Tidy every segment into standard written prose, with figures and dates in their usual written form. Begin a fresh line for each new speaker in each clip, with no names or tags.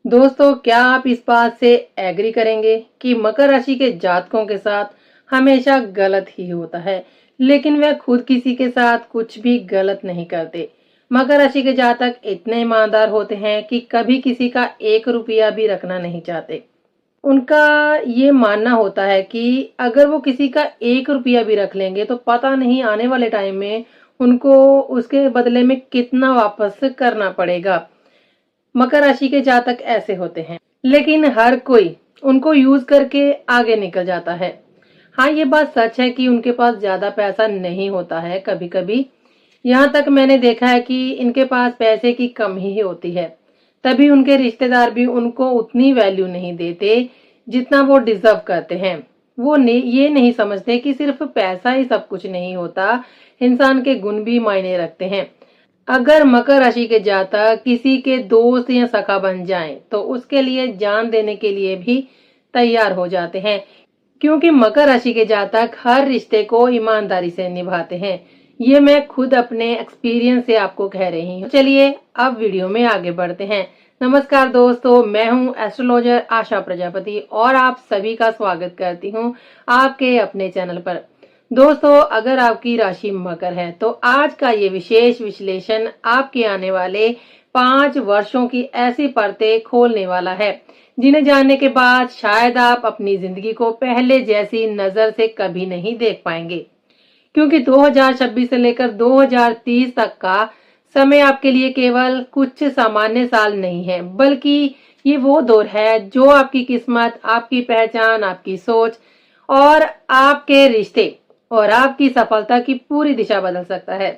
दोस्तों, क्या आप इस बात से एग्री करेंगे कि मकर राशि के जातकों के साथ हमेशा गलत ही होता है, लेकिन वह खुद किसी के साथ कुछ भी गलत नहीं करते। मकर राशि के जातक इतने ईमानदार होते हैं कि कभी किसी का 1 रुपया भी रखना नहीं चाहते। उनका ये मानना होता है कि अगर वो किसी का 1 रुपया भी रख लेंगे तो पता नहीं आने वाले टाइम में उनको उसके बदले में कितना वापस करना पड़ेगा। मकर राशि के जातक ऐसे होते हैं, लेकिन हर कोई उनको यूज करके आगे निकल जाता है। हाँ, ये बात सच है कि उनके पास ज्यादा पैसा नहीं होता है। कभी कभी यहाँ तक मैंने देखा है कि इनके पास पैसे की कमी ही होती है, तभी उनके रिश्तेदार भी उनको उतनी वैल्यू नहीं देते जितना वो डिजर्व करते हैं। वो ये नहीं समझते कि सिर्फ पैसा ही सब कुछ नहीं होता, इंसान के गुण भी मायने रखते हैं। अगर मकर राशि के जातक किसी के दोस्त या सखा बन जाएं, तो उसके लिए जान देने के लिए भी तैयार हो जाते हैं, क्योंकि मकर राशि के जातक हर रिश्ते को ईमानदारी से निभाते हैं। ये मैं खुद अपने एक्सपीरियंस से आपको कह रही हूँ। चलिए अब वीडियो में आगे बढ़ते हैं। नमस्कार दोस्तों, मैं हूँ एस्ट्रोलॉजर आशा प्रजापति और आप सभी का स्वागत करती हूँ आपके अपने चैनल पर। दोस्तों, अगर आपकी राशि मकर है तो आज का ये विशेष विश्लेषण आपके आने वाले 5 वर्षों की ऐसी परतें खोलने वाला है जिन्हें जानने के बाद शायद आप अपनी जिंदगी को पहले जैसी नजर से कभी नहीं देख पाएंगे, क्योंकि 2026 से लेकर 2030 तक का समय आपके लिए केवल कुछ सामान्य साल नहीं है, बल्कि ये वो दौर है जो आपकी किस्मत, आपकी पहचान, आपकी सोच और आपके रिश्ते और आपकी सफलता की पूरी दिशा बदल सकता है।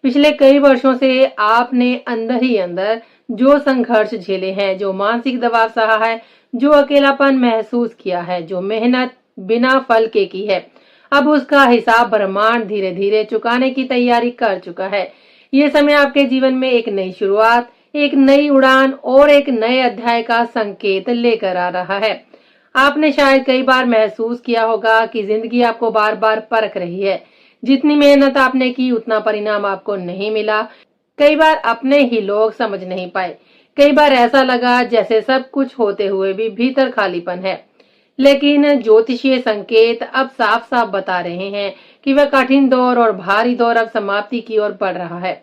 पिछले कई वर्षों से आपने अंदर ही अंदर जो संघर्ष झेले हैं, जो मानसिक दबाव सहा है, जो अकेलापन महसूस किया है, जो मेहनत बिना फल के की है, अब उसका हिसाब ब्रह्मांड धीरे धीरे चुकाने की तैयारी कर चुका है। ये समय आपके जीवन में एक नई शुरुआत, एक नई उड़ान और एक नए अध्याय का संकेत लेकर आ रहा है। आपने शायद कई बार महसूस किया होगा कि जिंदगी आपको बार बार परख रही है। जितनी मेहनत आपने की उतना परिणाम आपको नहीं मिला। कई बार अपने ही लोग समझ नहीं पाए। कई बार ऐसा लगा जैसे सब कुछ होते हुए भी भीतर खालीपन है। लेकिन ज्योतिषीय संकेत अब साफ साफ बता रहे हैं कि वह कठिन दौर और भारी दौर अब समाप्ति की ओर बढ़ रहा है।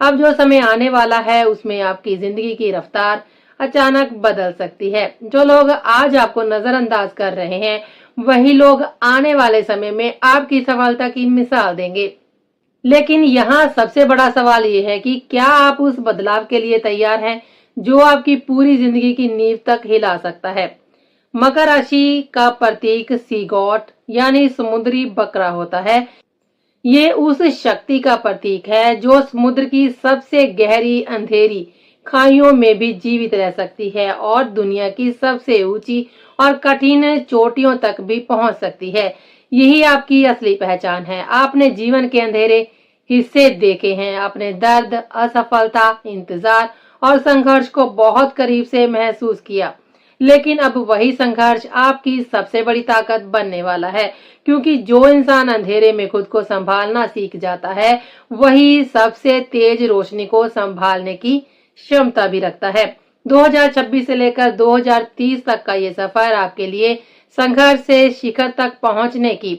अब जो समय आने वाला है उसमें आपकी जिंदगी की रफ्तार अचानक बदल सकती है। जो लोग आज आपको नजरअंदाज कर रहे हैं, वही लोग आने वाले समय में आपकी सफलता की मिसाल देंगे। लेकिन यहाँ सबसे बड़ा सवाल ये है कि क्या आप उस बदलाव के लिए तैयार हैं जो आपकी पूरी जिंदगी की नींव तक हिला सकता है। मकर राशि का प्रतीक सी गॉड यानी समुद्री बकरा होता है। ये उस शक्ति का प्रतीक है जो समुद्र की सबसे गहरी अंधेरी खाइयों में भी जीवित रह सकती है और दुनिया की सबसे ऊंची और कठिन चोटियों तक भी पहुंच सकती है। यही आपकी असली पहचान है। आपने जीवन के अंधेरे हिस्से देखे हैं, अपने दर्द, असफलता, इंतजार और संघर्ष को बहुत करीब से महसूस किया। लेकिन अब वही संघर्ष आपकी सबसे बड़ी ताकत बनने वाला है, क्योंकि जो इंसान अंधेरे में खुद को संभालना सीख जाता है, वही सबसे तेज रोशनी को संभालने की क्षमता भी रखता है। 2026 से लेकर 2030 तक का ये सफर आपके लिए संघर्ष से शिखर तक पहुंचने की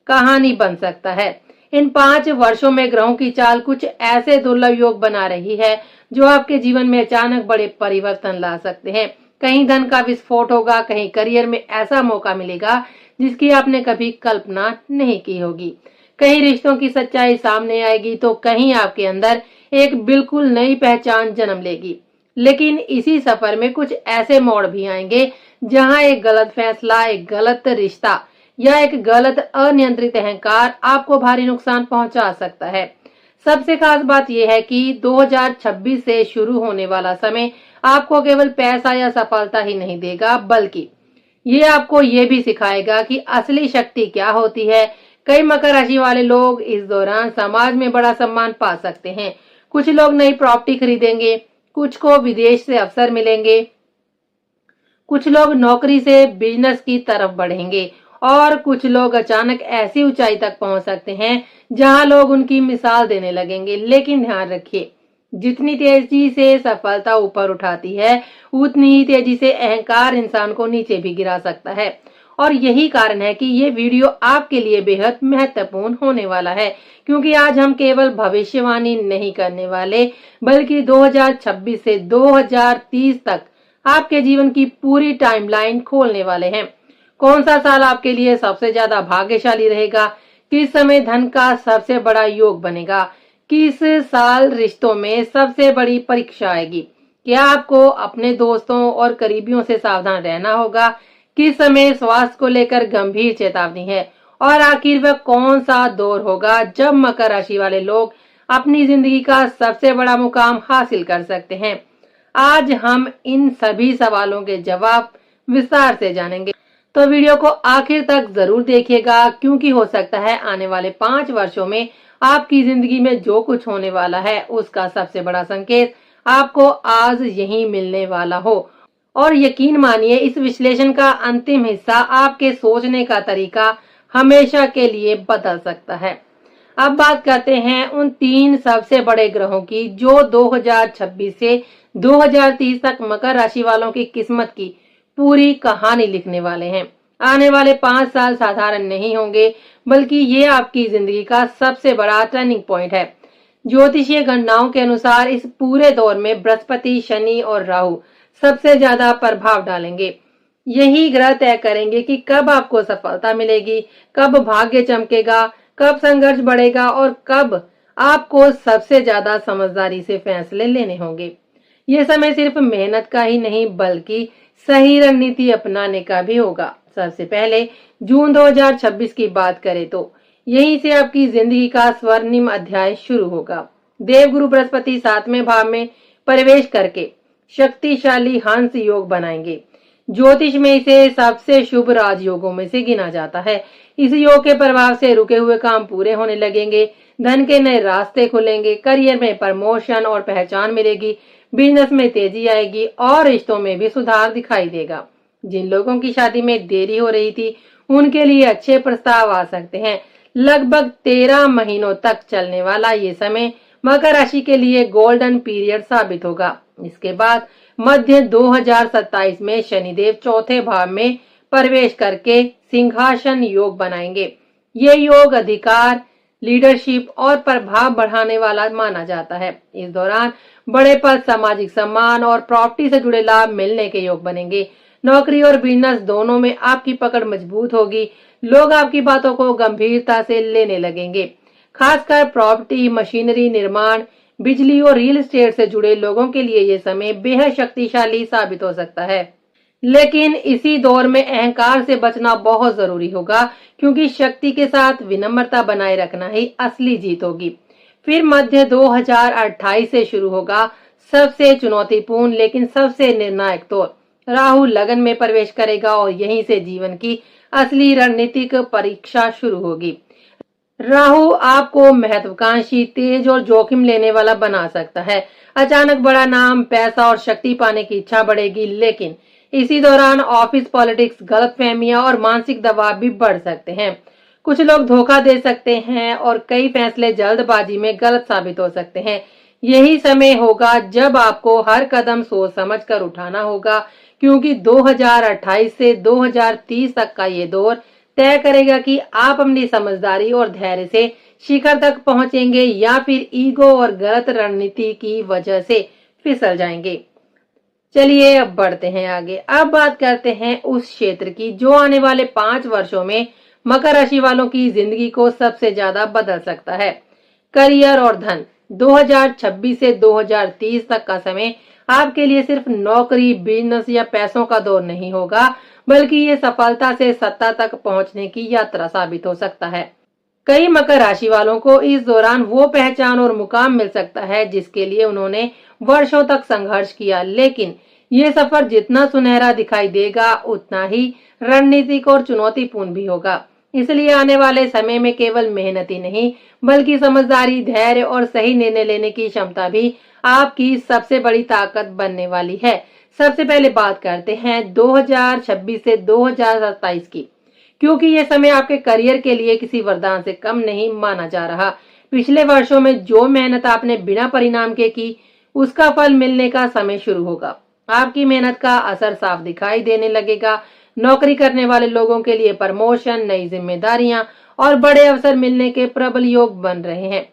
कहानी बन सकता है। इन 5 वर्षों में ग्रहों की चाल कुछ ऐसे दुर्लभ योग बना रही है जो आपके जीवन में अचानक बड़े परिवर्तन ला सकते हैं। कहीं धन का विस्फोट होगा, कहीं करियर में ऐसा मौका मिलेगा जिसकी आपने कभी कल्पना नहीं की होगी। कहीं रिश्तों की सच्चाई सामने आएगी तो कहीं आपके अंदर एक बिल्कुल नई पहचान जन्म लेगी। लेकिन इसी सफर में कुछ ऐसे मोड़ भी आएंगे जहां एक गलत फैसला, एक गलत रिश्ता या एक गलत अनियंत्रित अहंकार आपको भारी नुकसान पहुंचा सकता है। सबसे खास बात यह है कि 2026 से शुरू होने वाला समय आपको केवल पैसा या सफलता ही नहीं देगा, बल्कि ये आपको ये भी सिखाएगा कि असली शक्ति क्या होती है। कई मकर राशि वाले लोग इस दौरान समाज में बड़ा सम्मान पा सकते हैं। कुछ लोग नई प्रॉपर्टी खरीदेंगे, कुछ को विदेश से अवसर मिलेंगे, कुछ लोग नौकरी से बिजनेस की तरफ बढ़ेंगे और कुछ लोग अचानक ऐसी ऊंचाई तक पहुंच सकते हैं जहां लोग उनकी मिसाल देने लगेंगे। लेकिन ध्यान रखिए, जितनी तेजी से सफलता ऊपर उठाती है, उतनी ही तेजी से अहंकार इंसान को नीचे भी गिरा सकता है। और यही कारण है कि ये वीडियो आपके लिए बेहद महत्वपूर्ण होने वाला है, क्योंकि आज हम केवल भविष्यवाणी नहीं करने वाले, बल्कि 2026 से 2030 तक आपके जीवन की पूरी टाइमलाइन खोलने वाले हैं। कौन सा साल आपके लिए सबसे ज्यादा भाग्यशाली रहेगा, किस समय धन का सबसे बड़ा योग बनेगा, किस साल रिश्तों में सबसे बड़ी परीक्षा आएगी, क्या आपको अपने दोस्तों और करीबियों से सावधान रहना होगा, किस समय स्वास्थ्य को लेकर गंभीर चेतावनी है, और आखिर वह कौन सा दौर होगा जब मकर राशि वाले लोग अपनी जिंदगी का सबसे बड़ा मुकाम हासिल कर सकते हैं। आज हम इन सभी सवालों के जवाब विस्तार से जानेंगे, तो वीडियो को आखिर तक जरूर देखिएगा, क्योंकि हो सकता है आने वाले 5 वर्षों में आपकी जिंदगी में जो कुछ होने वाला है उसका सबसे बड़ा संकेत आपको आज यहीं मिलने वाला हो। और यकीन मानिए, इस विश्लेषण का अंतिम हिस्सा आपके सोचने का तरीका हमेशा के लिए बदल सकता है। अब बात करते हैं उन 3 सबसे बड़े ग्रहों की जो 2026 से 2030 तक मकर राशि वालों की किस्मत की पूरी कहानी लिखने वाले हैं। आने वाले 5 साल साधारण नहीं होंगे, बल्कि ये आपकी जिंदगी का सबसे बड़ा टर्निंग पॉइंट है। ज्योतिषीय गणनाओं के अनुसार इस पूरे दौर में बृहस्पति, शनि और राहु सबसे ज्यादा प्रभाव डालेंगे। यही ग्रह तय करेंगे कि कब आपको सफलता मिलेगी, कब भाग्य चमकेगा, कब संघर्ष बढ़ेगा और कब आपको सबसे ज्यादा समझदारी से फैसले लेने होंगे। ये समय सिर्फ मेहनत का ही नहीं, बल्कि सही रणनीति अपनाने का भी होगा। सबसे पहले जून 2026 की बात करें तो यहीं से आपकी जिंदगी का स्वर्णिम अध्याय शुरू होगा। देवगुरु बृहस्पति 7वें भाव में प्रवेश करके शक्तिशाली हंस योग बनाएंगे। ज्योतिष में इसे सबसे शुभ राजयोगों में से गिना जाता है। इस योग के प्रभाव से रुके हुए काम पूरे होने लगेंगे, धन के नए रास्ते खुलेंगे, करियर में प्रमोशन और पहचान मिलेगी, बिजनेस में तेजी आएगी और रिश्तों में भी सुधार दिखाई देगा। जिन लोगों की शादी में देरी हो रही थी, उनके लिए अच्छे प्रस्ताव आ सकते हैं। लगभग 13 महीनों तक चलने वाला ये समय मकर राशि के लिए गोल्डन पीरियड साबित होगा। इसके बाद मध्य 2027 में शनिदेव 4थे भाव में प्रवेश करके सिंहासन योग बनाएंगे। ये योग अधिकार, लीडरशिप और प्रभाव बढ़ाने वाला माना जाता है। इस दौरान बड़े पद, सामाजिक सम्मान और प्रॉपर्टी से जुड़े लाभ मिलने के योग बनेंगे। नौकरी और बिजनेस दोनों में आपकी पकड़ मजबूत होगी। लोग आपकी बातों को गंभीरता से लेने लगेंगे। खासकर प्रॉपर्टी, मशीनरी, निर्माण, बिजली और रियल एस्टेट से जुड़े लोगों के लिए ये समय बेहद शक्तिशाली साबित हो सकता है। लेकिन इसी दौर में अहंकार से बचना बहुत जरूरी होगा, क्योंकि शक्ति के साथ विनम्रता बनाए रखना ही असली जीत होगी। फिर मध्य 2028 से शुरू होगा सबसे चुनौतीपूर्ण लेकिन सबसे निर्णायक दौर। राहु लगन में प्रवेश करेगा और यहीं से जीवन की असली रणनीतिक परीक्षा शुरू होगी। राहु आपको महत्वाकांक्षी, तेज और जोखिम लेने वाला बना सकता है। अचानक बड़ा नाम, पैसा और शक्ति पाने की इच्छा बढ़ेगी, लेकिन इसी दौरान ऑफिस पॉलिटिक्स, गलतफहमियां और मानसिक दबाव भी बढ़ सकते हैं। कुछ लोग धोखा दे सकते हैं और कई फैसले जल्दबाजी में गलत साबित हो सकते हैं। यही समय होगा जब आपको हर कदम सोच समझ कर उठाना होगा, क्योंकि 2028 से 2030 तक का ये दौर तय करेगा कि आप अपनी समझदारी और धैर्य से शिखर तक पहुंचेंगे या फिर ईगो और गलत रणनीति की वजह से फिसल जाएंगे। चलिए अब बढ़ते हैं आगे। अब बात करते हैं उस क्षेत्र की जो आने वाले 5 वर्षों में मकर राशि वालों की जिंदगी को सबसे ज्यादा बदल सकता है, करियर और धन। 2026 से 2030 तक का समय आपके लिए सिर्फ नौकरी, बिजनेस या पैसों का दौर नहीं होगा, बल्कि ये सफलता से सत्ता तक पहुंचने की यात्रा साबित हो सकता है। कई मकर राशि वालों को इस दौरान वो पहचान और मुकाम मिल सकता है जिसके लिए उन्होंने वर्षों तक संघर्ष किया, लेकिन ये सफर जितना सुनहरा दिखाई देगा उतना ही रणनीतिक और चुनौतीपूर्ण भी होगा। इसलिए आने वाले समय में केवल मेहनत ही नहीं, बल्कि समझदारी, धैर्य और सही निर्णय लेने की क्षमता भी आपकी सबसे बड़ी ताकत बनने वाली है। सबसे पहले बात करते हैं 2026 से 2027 की, क्योंकि यह समय आपके करियर के लिए किसी वरदान से कम नहीं माना जा रहा। पिछले वर्षों में जो मेहनत आपने बिना परिणाम के की, उसका फल मिलने का समय शुरू होगा। आपकी मेहनत का असर साफ दिखाई देने लगेगा। नौकरी करने वाले लोगों के लिए प्रमोशन, नई जिम्मेदारियां और बड़े अवसर मिलने के प्रबल योग बन रहे हैं।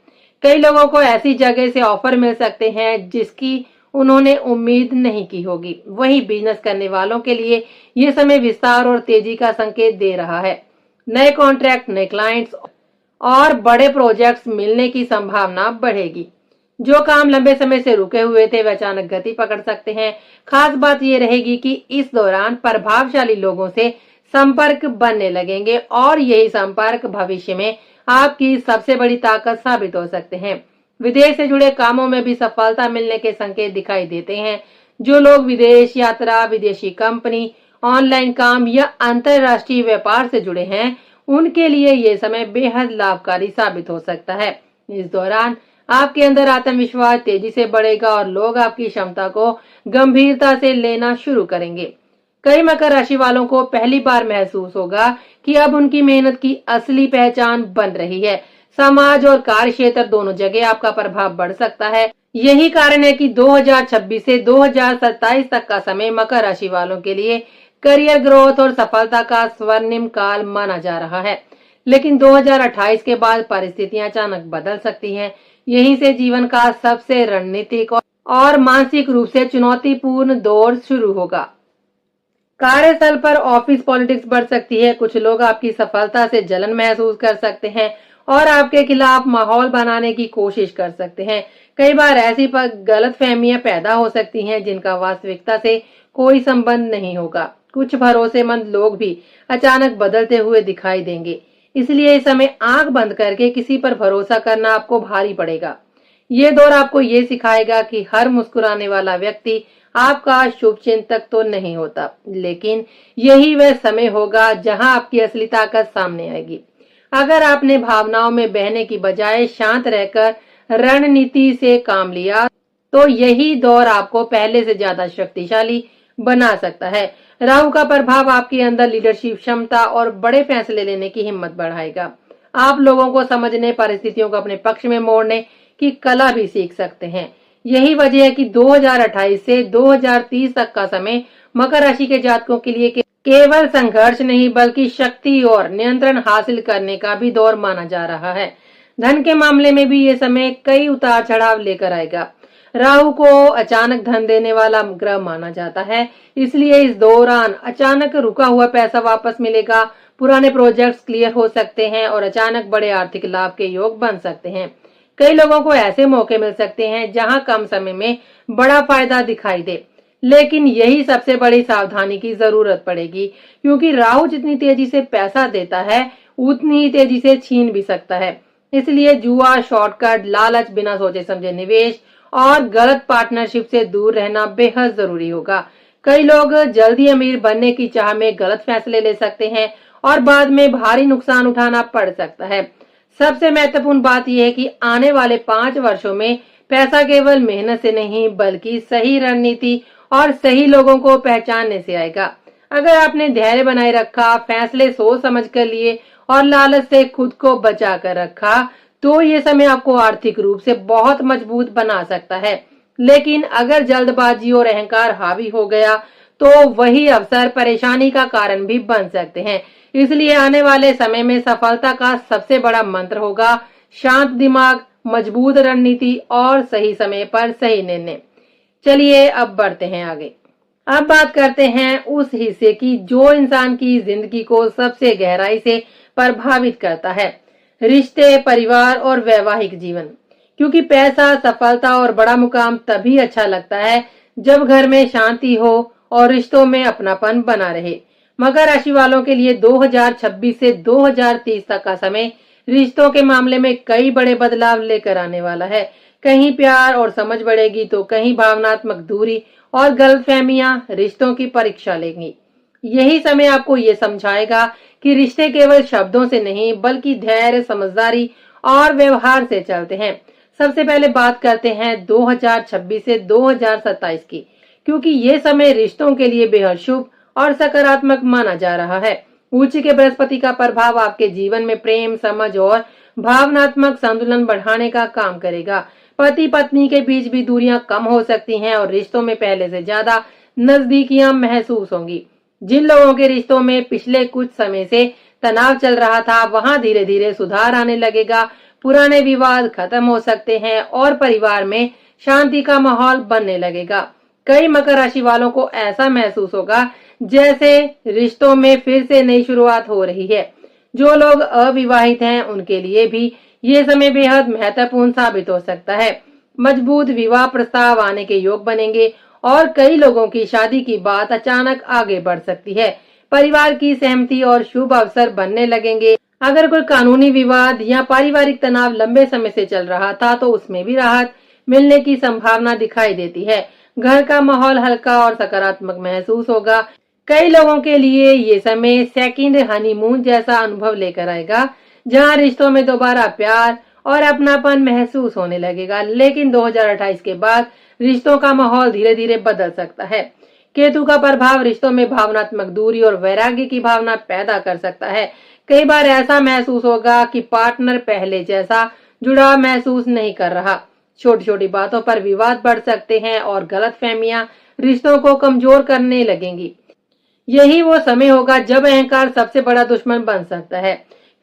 कई लोगों को ऐसी जगह से ऑफर मिल सकते हैं जिसकी उन्होंने उम्मीद नहीं की होगी। वहीं बिजनेस करने वालों के लिए ये समय विस्तार और तेजी का संकेत दे रहा है। नए कॉन्ट्रैक्ट, नए क्लाइंट्स और बड़े प्रोजेक्ट्स मिलने की संभावना बढ़ेगी। जो काम लंबे समय से रुके हुए थे वे अचानक गति पकड़ सकते हैं। खास बात यह रहेगी कि इस दौरान प्रभावशाली लोगों से संपर्क बनने लगेंगे और यही संपर्क भविष्य में आपकी सबसे बड़ी ताकत साबित हो सकते हैं। विदेश से जुड़े कामों में भी सफलता मिलने के संकेत दिखाई देते हैं। जो लोग विदेश यात्रा, विदेशी कंपनी, ऑनलाइन काम या अंतरराष्ट्रीय व्यापार से जुड़े हैं, उनके लिए ये समय बेहद लाभकारी साबित हो सकता है। इस दौरान आपके अंदर आत्मविश्वास तेजी से बढ़ेगा और लोग आपकी क्षमता को गंभीरता से लेना शुरू करेंगे। कई मकर राशि वालों को पहली बार महसूस होगा कि अब उनकी मेहनत की असली पहचान बन रही है। समाज और कार्य क्षेत्र दोनों जगह आपका प्रभाव बढ़ सकता है। यही कारण है कि 2026 से 2027 तक का समय मकर राशि वालों के लिए करियर ग्रोथ और सफलता का स्वर्णिम काल माना जा रहा है। लेकिन 2028 के बाद परिस्थितियां अचानक बदल सकती हैं। यहीं से जीवन का सबसे रणनीतिक और मानसिक रूप से चुनौतीपूर्ण दौर शुरू होगा। कार्यस्थल पर ऑफिस पॉलिटिक्स बढ़ सकती है। कुछ लोग आपकी सफलता से जलन महसूस कर सकते हैं और आपके खिलाफ माहौल बनाने की कोशिश कर सकते हैं। कई बार ऐसी गलतफहमियां पैदा हो सकती हैं जिनका वास्तविकता से कोई संबंध नहीं होगा। कुछ भरोसेमंद लोग भी अचानक बदलते हुए दिखाई देंगे, इसलिए इस समय आंख बंद करके किसी पर भरोसा करना आपको भारी पड़ेगा। ये दौर आपको ये सिखाएगा कि हर मुस्कुराने वाला व्यक्ति आपका शुभ चिंतक तो नहीं होता, लेकिन यही वह समय होगा जहां आपकी असली ताकत सामने आएगी। अगर आपने भावनाओं में बहने की बजाय शांत रहकर रणनीति से काम लिया, तो यही दौर आपको पहले से ज्यादा शक्तिशाली बना सकता है। राहु का प्रभाव आपके अंदर लीडरशिप क्षमता और बड़े फैसले लेने की हिम्मत बढ़ाएगा। आप लोगों को समझने, परिस्थितियों को अपने पक्ष में मोड़ने की कला भी सीख सकते हैं। यही वजह है कि 2028 से 2030 तक का समय मकर राशि के जातकों के लिए केवल संघर्ष नहीं बल्कि शक्ति और नियंत्रण हासिल करने का भी दौर माना जा रहा है। धन के मामले में भी ये समय कई उतार चढ़ाव लेकर आएगा। राहु को अचानक धन देने वाला ग्रह माना जाता है, इसलिए इस दौरान अचानक रुका हुआ पैसा वापस मिलेगा, पुराने प्रोजेक्ट्स क्लियर हो सकते हैं और अचानक बड़े आर्थिक लाभ के योग बन सकते हैं। कई लोगों को ऐसे मौके मिल सकते हैं जहां कम समय में बड़ा फायदा दिखाई दे, लेकिन यही सबसे बड़ी सावधानी की जरूरत पड़ेगी, क्योंकि राहु जितनी तेजी से पैसा देता है उतनी ही तेजी से छीन भी सकता है। इसलिए जुआ, शॉर्टकट, लालच, बिना सोचे समझे निवेश और गलत पार्टनरशिप से दूर रहना बेहद जरूरी होगा। कई लोग जल्दी अमीर बनने की चाह में गलत फैसले ले सकते हैं और बाद में भारी नुकसान उठाना पड़ सकता है। सबसे महत्वपूर्ण बात यह है कि आने वाले 5 वर्षों में पैसा केवल मेहनत से नहीं बल्कि सही रणनीति और सही लोगों को पहचानने से आएगा। अगर आपने धैर्य बनाए रखा, फैसले सोच समझ कर लिए और लालच से खुद को बचा कर रखा, तो ये समय आपको आर्थिक रूप से बहुत मजबूत बना सकता है। लेकिन अगर जल्दबाजी और अहंकार हावी हो गया तो वही अवसर परेशानी का कारण भी बन सकते हैं। इसलिए आने वाले समय में सफलता का सबसे बड़ा मंत्र होगा शांत दिमाग, मजबूत रणनीति और सही समय पर सही निर्णय। चलिए अब बढ़ते हैं आगे। अब बात करते हैं उस हिस्से की जो इंसान की जिंदगी को सबसे गहराई से प्रभावित करता है, रिश्ते, परिवार और वैवाहिक जीवन। क्योंकि पैसा, सफलता और बड़ा मुकाम तभी अच्छा लगता है जब घर में शांति हो और रिश्तों में अपनापन बना रहे। मकर राशि वालों के लिए 2026 से 2030 तक का समय रिश्तों के मामले में कई बड़े बदलाव लेकर आने वाला है। कहीं प्यार और समझ बढ़ेगी तो कहीं भावनात्मक दूरी और गलतफहमियां रिश्तों की परीक्षा लेंगी। यही समय आपको ये समझाएगा कि रिश्ते केवल शब्दों से नहीं बल्कि धैर्य, समझदारी और व्यवहार से चलते हैं। सबसे पहले बात करते हैं 2026 से 2027 की, क्योंकि ये समय रिश्तों के लिए बेहद शुभ और सकारात्मक माना जा रहा है। उच्च के बृहस्पति का प्रभाव आपके जीवन में प्रेम, समझ और भावनात्मक संतुलन बढ़ाने का काम करेगा। पति पत्नी के बीच भी दूरियां कम हो सकती हैं और रिश्तों में पहले से ज्यादा नजदीकियां महसूस होंगी। जिन लोगों के रिश्तों में पिछले कुछ समय से तनाव चल रहा था, वहां धीरे धीरे सुधार आने लगेगा। पुराने विवाद खत्म हो सकते हैं और परिवार में शांति का माहौल बनने लगेगा। कई मकर राशि वालों को ऐसा महसूस होगा जैसे रिश्तों में फिर से नई शुरुआत हो रही है। जो लोग अविवाहित हैं, उनके लिए भी ये समय बेहद महत्वपूर्ण साबित हो सकता है। मजबूत विवाह प्रस्ताव आने के योग बनेंगे और कई लोगों की शादी की बात अचानक आगे बढ़ सकती है। परिवार की सहमति और शुभ अवसर बनने लगेंगे। अगर कोई कानूनी विवाद या पारिवारिक तनाव लंबे समय से चल रहा था, तो उसमें भी राहत मिलने की संभावना दिखाई देती है। घर का माहौल हल्का और सकारात्मक महसूस होगा। कई लोगों के लिए ये समय सेकंड हनीमून जैसा अनुभव लेकर आएगा, जहां रिश्तों में दोबारा प्यार और अपनापन महसूस होने लगेगा। लेकिन 2028 के बाद रिश्तों का माहौल धीरे धीरे बदल सकता है। केतु का प्रभाव रिश्तों में भावनात्मक दूरी और वैराग्य की भावना पैदा कर सकता है। कई बार ऐसा महसूस होगा कि पार्टनर पहले जैसा जुड़ाव महसूस नहीं कर रहा। छोटी छोटी बातों पर विवाद बढ़ सकते हैं और गलतफहमियां रिश्तों को कमजोर करने लगेंगी। यही वो समय होगा जब अहंकार सबसे बड़ा दुश्मन बन सकता है।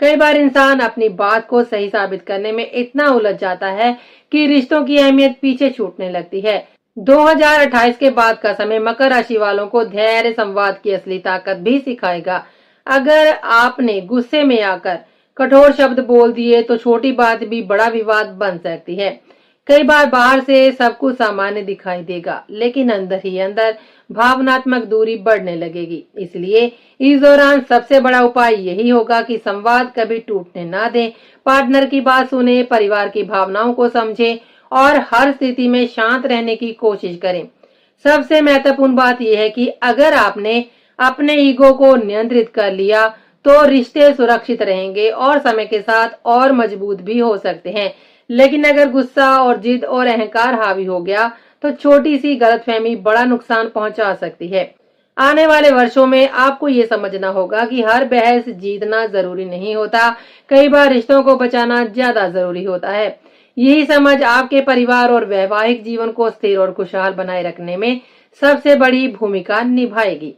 कई बार इंसान अपनी बात को सही साबित करने में इतना उलझ जाता है कि रिश्तों की अहमियत पीछे छूटने लगती है। 2028 के बाद का समय मकर राशि वालों को धैर्य, संवाद की असली ताकत भी सिखाएगा। अगर आपने गुस्से में आकर कठोर शब्द बोल दिए तो छोटी बात भी बड़ा विवाद बन सकती है। कई बार बाहर से सब कुछ सामान्य दिखाई देगा, लेकिन अंदर ही अंदर भावनात्मक दूरी बढ़ने लगेगी। इसलिए इस दौरान सबसे बड़ा उपाय यही होगा कि संवाद कभी टूटने ना दें। पार्टनर की बात सुने, परिवार की भावनाओं को समझें और हर स्थिति में शांत रहने की कोशिश करें। सबसे महत्वपूर्ण बात यह है कि अगर आपने अपने ईगो को नियंत्रित कर लिया तो रिश्ते सुरक्षित रहेंगे और समय के साथ और मजबूत भी हो सकते हैं। लेकिन अगर गुस्सा और जिद और अहंकार हावी हो गया तो छोटी सी गलतफहमी बड़ा नुकसान पहुंचा सकती है। आने वाले वर्षों में आपको ये समझना होगा कि हर बहस जीतना जरूरी नहीं होता। कई बार रिश्तों को बचाना ज्यादा जरूरी होता है। यही समझ आपके परिवार और वैवाहिक जीवन को स्थिर और खुशहाल बनाए रखने में सबसे बड़ी भूमिका निभाएगी।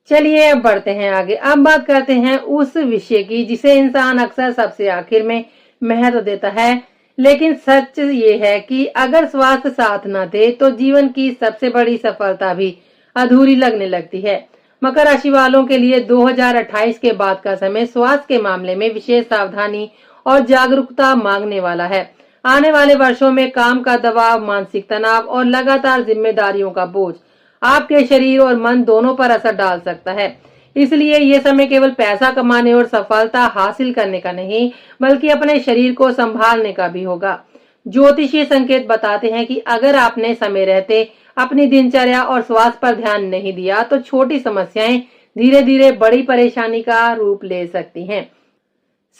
चलिए अब बढ़ते हैं आगे। अब बात करते हैं उस विषय की जिसे इंसान अक्सर सबसे आखिर में महत्व देता है, लेकिन सच ये है कि अगर स्वास्थ्य साथ न दे तो जीवन की सबसे बड़ी सफलता भी अधूरी लगने लगती है। मकर राशि वालों के लिए 2028 के बाद का समय स्वास्थ्य के मामले में विशेष सावधानी और जागरूकता मांगने वाला है। आने वाले वर्षों में काम का दबाव, मानसिक तनाव और लगातार जिम्मेदारियों का बोझ आपके शरीर और मन दोनों पर असर डाल सकता है। इसलिए ये समय केवल पैसा कमाने और सफलता हासिल करने का नहीं, बल्कि अपने शरीर को संभालने का भी होगा। ज्योतिषीय संकेत बताते हैं कि अगर आपने समय रहते अपनी दिनचर्या और स्वास्थ्य पर ध्यान नहीं दिया तो छोटी समस्याएं धीरे धीरे बड़ी परेशानी का रूप ले सकती हैं।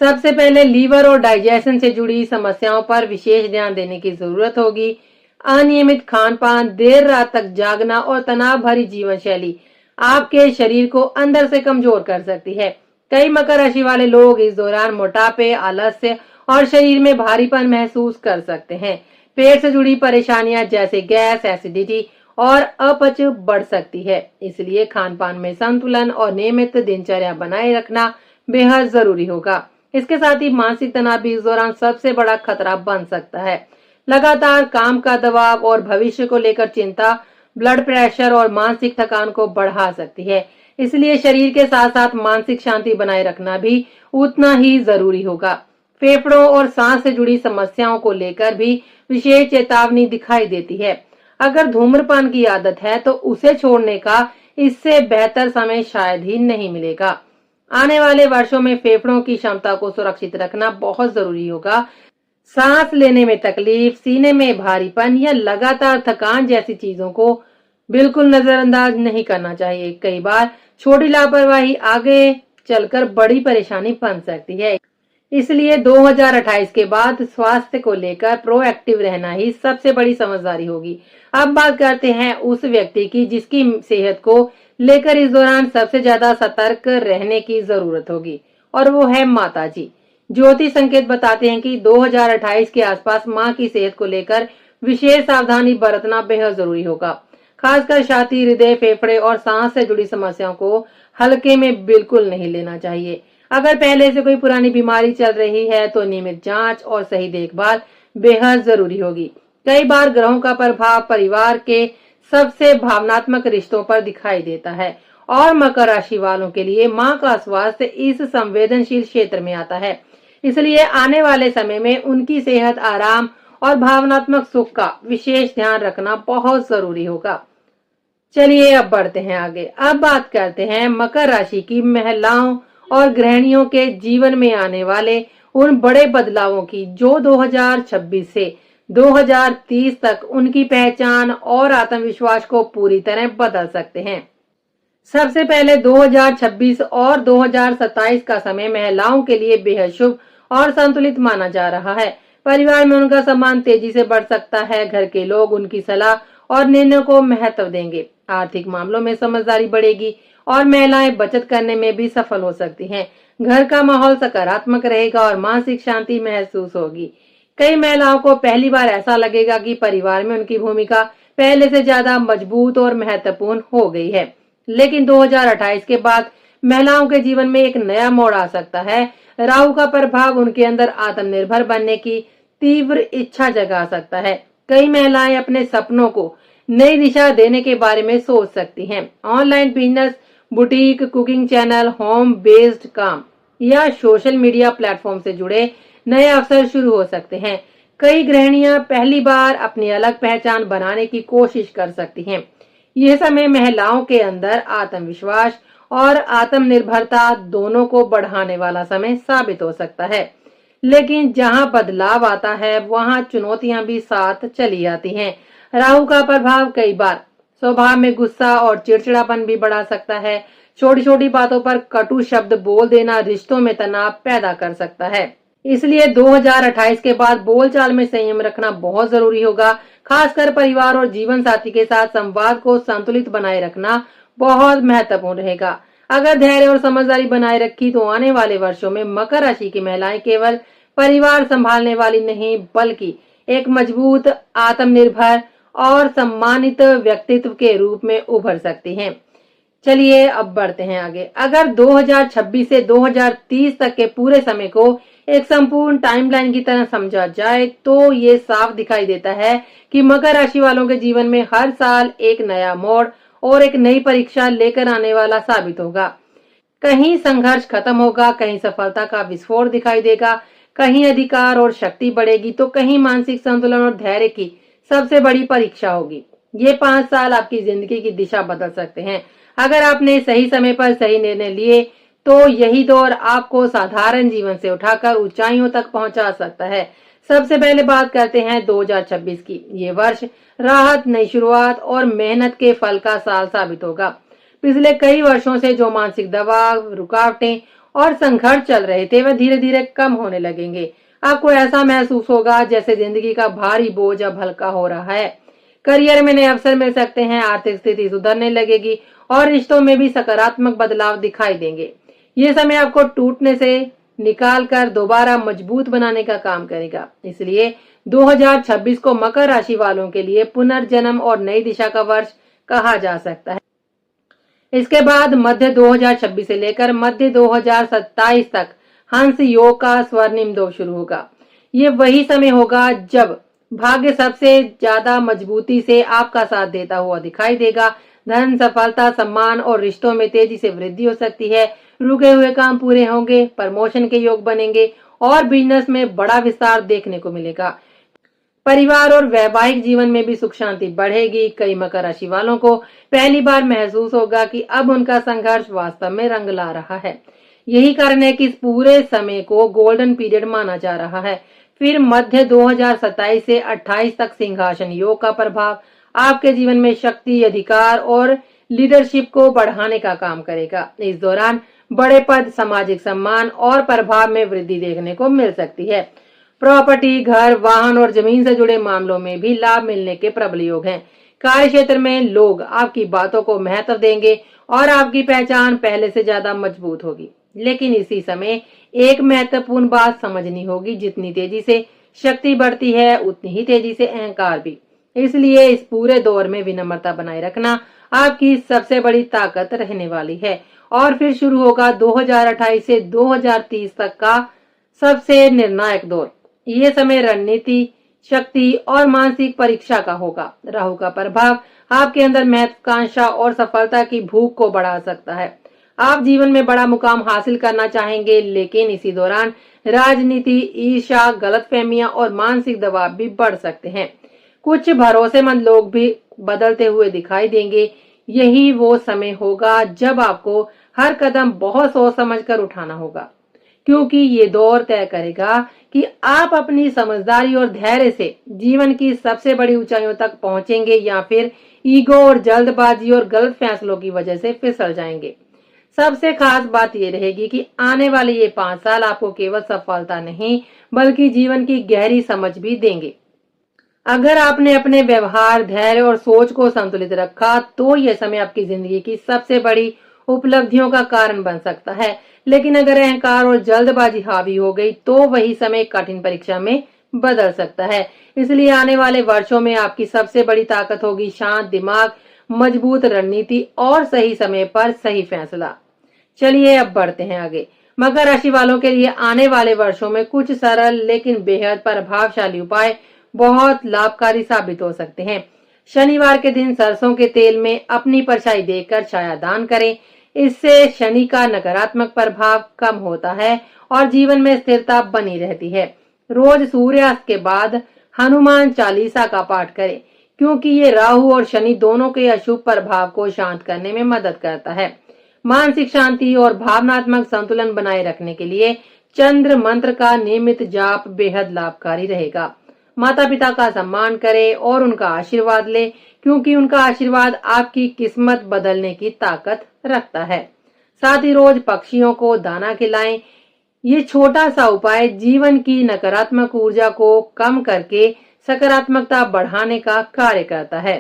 सबसे पहले लीवर और डाइजेशन से जुड़ी समस्याओं पर विशेष ध्यान देने की जरूरत होगी। अनियमित खान पान, देर रात तक जागना और तनाव भरी जीवन शैली आपके शरीर को अंदर से कमजोर कर सकती है। कई मकर राशि वाले लोग इस दौरान मोटापे, आलस्य और शरीर में भारीपन महसूस कर सकते हैं। पेट से जुड़ी परेशानियां जैसे गैस, एसिडिटी और अपच बढ़ सकती है। इसलिए खान पान में संतुलन और नियमित दिनचर्या बनाए रखना बेहद जरूरी होगा। इसके साथ ही मानसिक तनाव भी इस दौरान सबसे बड़ा खतरा बन सकता है। लगातार काम का दबाव और भविष्य को लेकर चिंता ब्लड प्रेशर और मानसिक थकान को बढ़ा सकती है। इसलिए शरीर के साथ साथ मानसिक शांति बनाए रखना भी उतना ही जरूरी होगा। फेफड़ों और सांस से जुड़ी समस्याओं को लेकर भी विशेष चेतावनी दिखाई देती है। अगर धूम्रपान की आदत है तो उसे छोड़ने का इससे बेहतर समय शायद ही नहीं मिलेगा। आने वाले वर्षों में फेफड़ों की क्षमता को सुरक्षित रखना बहुत जरूरी होगा। सांस लेने में तकलीफ, सीने में भारीपन या लगातार थकान जैसी चीजों को बिल्कुल नजरअंदाज नहीं करना चाहिए। कई बार छोटी लापरवाही आगे चलकर बड़ी परेशानी बन सकती है। इसलिए 2028 के बाद स्वास्थ्य को लेकर प्रोएक्टिव रहना ही सबसे बड़ी समझदारी होगी। अब बात करते हैं उस व्यक्ति की जिसकी सेहत को लेकर इस दौरान सबसे ज्यादा सतर्क रहने की जरूरत होगी, और वो है माता जी। ज्योतिष संकेत बताते हैं कि 2028 के आसपास मां की सेहत को लेकर विशेष सावधानी बरतना बेहद जरूरी होगा। खासकर छाती, हृदय, फेफड़े और सांस से जुड़ी समस्याओं को हल्के में बिल्कुल नहीं लेना चाहिए। अगर पहले से कोई पुरानी बीमारी चल रही है तो नियमित जांच और सही देखभाल बेहद जरूरी होगी। कई बार ग्रहों का प्रभाव परिवार के सबसे भावनात्मक रिश्तों पर दिखाई देता है और मकर राशि वालों के लिए मां का स्वास्थ्य इस संवेदनशील क्षेत्र में आता है। इसलिए आने वाले समय में उनकी सेहत, आराम और भावनात्मक सुख का विशेष ध्यान रखना बहुत जरूरी होगा। चलिए अब बढ़ते हैं आगे। अब बात करते हैं मकर राशि की महिलाओं और गृहिणियों के जीवन में आने वाले उन बड़े बदलावों की जो 2026 से 2030 तक उनकी पहचान और आत्मविश्वास को पूरी तरह बदल सकते हैं। सबसे पहले 2026 और 2027 का समय महिलाओं के लिए बेहद शुभ और संतुलित माना जा रहा है। परिवार में उनका सम्मान तेजी से बढ़ सकता है। घर के लोग उनकी सलाह और निर्णय को महत्व देंगे। आर्थिक मामलों में समझदारी बढ़ेगी और महिलाएं बचत करने में भी सफल हो सकती हैं। घर का माहौल सकारात्मक रहेगा और मानसिक शांति महसूस होगी। कई महिलाओं को पहली बार ऐसा लगेगा कि परिवार में उनकी भूमिका पहले से ज्यादा मजबूत और महत्वपूर्ण हो गई है। लेकिन 2028 के बाद महिलाओं के जीवन में एक नया मोड़ आ सकता है। राहु का प्रभाव उनके अंदर आत्मनिर्भर बनने की तीव्र इच्छा जगा सकता है। कई महिलाएं अपने सपनों को नई दिशा देने के बारे में सोच सकती हैं। Online business, boutique, cooking channel, home based काम या सोशल मीडिया प्लेटफॉर्म से जुड़े नए अवसर शुरू हो सकते हैं। कई गृहिणियां पहली बार अपनी अलग पहचान बनाने की कोशिश कर सकती हैं। यह समय महिलाओं के अंदर आत्मविश्वास और आत्मनिर्भरता दोनों को बढ़ाने वाला समय साबित हो सकता है। लेकिन जहां बदलाव आता है वहां चुनौतियां भी साथ चली आती हैं। राहु का प्रभाव कई बार स्वभाव में गुस्सा और चिड़चिड़ापन भी बढ़ा सकता है। छोटी छोटी बातों पर कटु शब्द बोल देना रिश्तों में तनाव पैदा कर सकता है। इसलिए 2028 के बाद बोलचाल में संयम रखना बहुत जरूरी होगा। खासकर परिवार और जीवन साथी के साथ संवाद को संतुलित बनाए रखना बहुत महत्वपूर्ण रहेगा। अगर धैर्य और समझदारी बनाए रखी तो आने वाले वर्षों में मकर राशि की महिलाएं केवल परिवार संभालने वाली नहीं बल्कि एक मजबूत, आत्मनिर्भर और सम्मानित व्यक्तित्व के रूप में उभर सकती हैं। चलिए अब बढ़ते हैं आगे। अगर 2026 से 2030 तक के पूरे समय को एक संपूर्ण टाइमलाइन की तरह समझा जाए तो ये साफ दिखाई देता है कि मकर राशि वालों के जीवन में हर साल एक नया मोड़ और एक नई परीक्षा लेकर आने वाला साबित होगा। कहीं संघर्ष खत्म होगा, कहीं सफलता का विस्फोट दिखाई देगा, कहीं अधिकार और शक्ति बढ़ेगी तो कहीं मानसिक संतुलन और धैर्य की सबसे बड़ी परीक्षा होगी। ये 5 साल आपकी जिंदगी की दिशा बदल सकते हैं। अगर आपने सही समय पर सही निर्णय लिए तो यही दौर आपको साधारण जीवन से उठाकर ऊंचाइयों तक पहुंचा सकता है। सबसे पहले बात करते हैं 2026 की। ये वर्ष राहत, नई शुरुआत और मेहनत के फल का साल साबित होगा। पिछले कई वर्षों से जो मानसिक दबाव, रुकावटें और संघर्ष चल रहे थे वह धीरे धीरे कम होने लगेंगे। आपको ऐसा महसूस होगा जैसे जिंदगी का भारी बोझ अब हल्का हो रहा है। करियर में नए अवसर मिल सकते हैं, आर्थिक स्थिति सुधरने लगेगी और रिश्तों में भी सकारात्मक बदलाव दिखाई देंगे। ये समय आपको टूटने से निकालकर दोबारा मजबूत बनाने का काम करेगा। इसलिए 2026 को मकर राशि वालों के लिए पुनर्जन्म और नई दिशा का वर्ष कहा जा सकता है। इसके बाद मध्य 2026 से लेकर मध्य 2027 तक हंस योग का स्वर्णिम दौर शुरू होगा। ये वही समय होगा जब भाग्य सबसे ज्यादा मजबूती से आपका साथ देता हुआ दिखाई देगा। धन, सफलता, सम्मान और रिश्तों में तेजी से वृद्धि हो सकती है। रुके हुए काम पूरे होंगे, प्रमोशन के योग बनेंगे और बिजनेस में बड़ा विस्तार देखने को मिलेगा। परिवार और वैवाहिक जीवन में भी सुख शांति बढ़ेगी। कई मकर राशि वालों को पहली बार महसूस होगा कि अब उनका संघर्ष वास्तव में रंग ला रहा है। यही कारण है कि इस पूरे समय को गोल्डन पीरियड माना जा रहा है। फिर मध्य 2027 से 28 तक सिंहासन योग का प्रभाव आपके जीवन में शक्ति, अधिकार और लीडरशिप को बढ़ाने का काम करेगा। इस दौरान बड़े पद, सामाजिक सम्मान और प्रभाव में वृद्धि देखने को मिल सकती है। प्रॉपर्टी, घर, वाहन और जमीन से जुड़े मामलों में भी लाभ मिलने के प्रबल योग हैं। कार्य क्षेत्र में लोग आपकी बातों को महत्व देंगे और आपकी पहचान पहले से ज्यादा मजबूत होगी। लेकिन इसी समय एक महत्वपूर्ण बात समझनी होगी, जितनी तेजी से शक्ति बढ़ती है उतनी ही तेजी से अहंकार भी। इसलिए इस पूरे दौर में विनम्रता बनाए रखना आपकी सबसे बड़ी ताकत रहने वाली है। और फिर शुरू होगा 2028 से 2030 तक का सबसे निर्णायक दौर। ये समय रणनीति, शक्ति और मानसिक परीक्षा का होगा। राहु का प्रभाव आपके अंदर महत्वाकांक्षा और सफलता की भूख को बढ़ा सकता है। आप जीवन में बड़ा मुकाम हासिल करना चाहेंगे, लेकिन इसी दौरान राजनीति, ईर्ष्या, गलतफहमियां और मानसिक दबाव भी बढ़ सकते हैं। कुछ भरोसेमंद लोग भी बदलते हुए दिखाई देंगे। यही वो समय होगा जब आपको हर कदम बहुत सोच समझकर उठाना होगा, क्योंकि ये दौर तय करेगा कि आप अपनी समझदारी और धैर्य से जीवन की सबसे बड़ी ऊंचाइयों तक पहुंचेंगे या फिर ईगो और जल्दबाजी और गलत फैसलों की वजह से फिसल जाएंगे। सबसे खास बात यह रहेगी कि आने वाले ये 5 साल आपको केवल सफलता नहीं बल्कि जीवन की गहरी समझ भी देंगे। अगर आपने अपने व्यवहार, धैर्य और सोच को संतुलित रखा तो यह समय आपकी जिंदगी की सबसे बड़ी उपलब्धियों का कारण बन सकता है। लेकिन अगर अहंकार और जल्दबाजी हावी हो गई तो वही समय कठिन परीक्षा में बदल सकता है। इसलिए आने वाले वर्षों में आपकी सबसे बड़ी ताकत होगी शांत दिमाग, मजबूत रणनीति और सही समय पर सही फैसला। चलिए अब बढ़ते हैं आगे। मकर राशि वालों के लिए आने वाले वर्षों में कुछ सरल लेकिन बेहद प्रभावशाली उपाय बहुत लाभकारी साबित हो सकते हैं। शनिवार के दिन सरसों के तेल में अपनी परछाई देखकर छाया दान करें। इससे शनि का नकारात्मक प्रभाव कम होता है और जीवन में स्थिरता बनी रहती है। रोज सूर्यास्त के बाद हनुमान चालीसा का पाठ करें, क्योंकि ये राहु और शनि दोनों के अशुभ प्रभाव को शांत करने में मदद करता है। मानसिक शांति और भावनात्मक संतुलन बनाए रखने के लिए चंद्र मंत्र का नियमित जाप बेहद लाभकारी रहेगा। माता पिता का सम्मान करें और उनका आशीर्वाद लें, क्योंकि उनका आशीर्वाद आपकी किस्मत बदलने की ताकत रखता है। साथ ही रोज पक्षियों को दाना खिलाएं। ये छोटा सा उपाय जीवन की नकारात्मक ऊर्जा को कम करके सकारात्मकता बढ़ाने का कार्य करता है।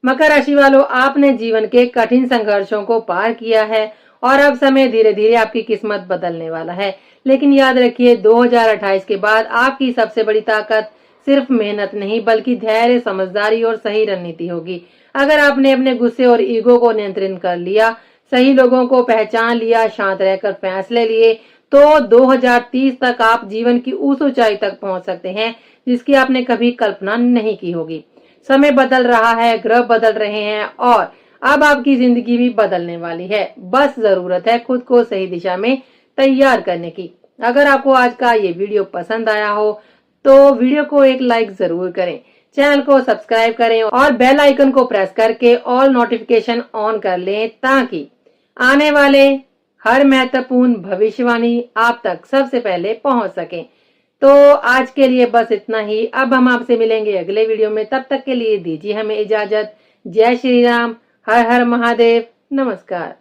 मकर राशि वालों, आपने जीवन के कठिन संघर्षों को पार किया है और अब समय धीरे धीरे आपकी किस्मत बदलने वाला है। लेकिन याद रखिए, 2028 के बाद आपकी सबसे बड़ी ताकत सिर्फ मेहनत नहीं बल्कि धैर्य, समझदारी और सही रणनीति होगी। अगर आपने अपने गुस्से और ईगो को नियंत्रित कर लिया, सही लोगों को पहचान लिया, शांत रहकर फैसले लिए, तो 2030 तक आप जीवन की उस ऊंचाई तक पहुंच सकते हैं जिसकी आपने कभी कल्पना नहीं की होगी। समय बदल रहा है, ग्रह बदल रहे हैं और अब आपकी जिंदगी भी बदलने वाली है। बस जरूरत है खुद को सही दिशा में तैयार करने की। अगर आपको आज का ये वीडियो पसंद आया हो तो वीडियो को एक लाइक जरूर करें, चैनल को सब्सक्राइब करें और बेल आइकन को प्रेस करके ऑल नोटिफिकेशन ऑन कर लें, ताकि आने वाले हर महत्वपूर्ण भविष्यवाणी आप तक सबसे पहले पहुंच सके। तो आज के लिए बस इतना ही। अब हम आपसे मिलेंगे अगले वीडियो में। तब तक के लिए दीजिए हमें इजाजत। जय श्री राम, हर हर महादेव, नमस्कार।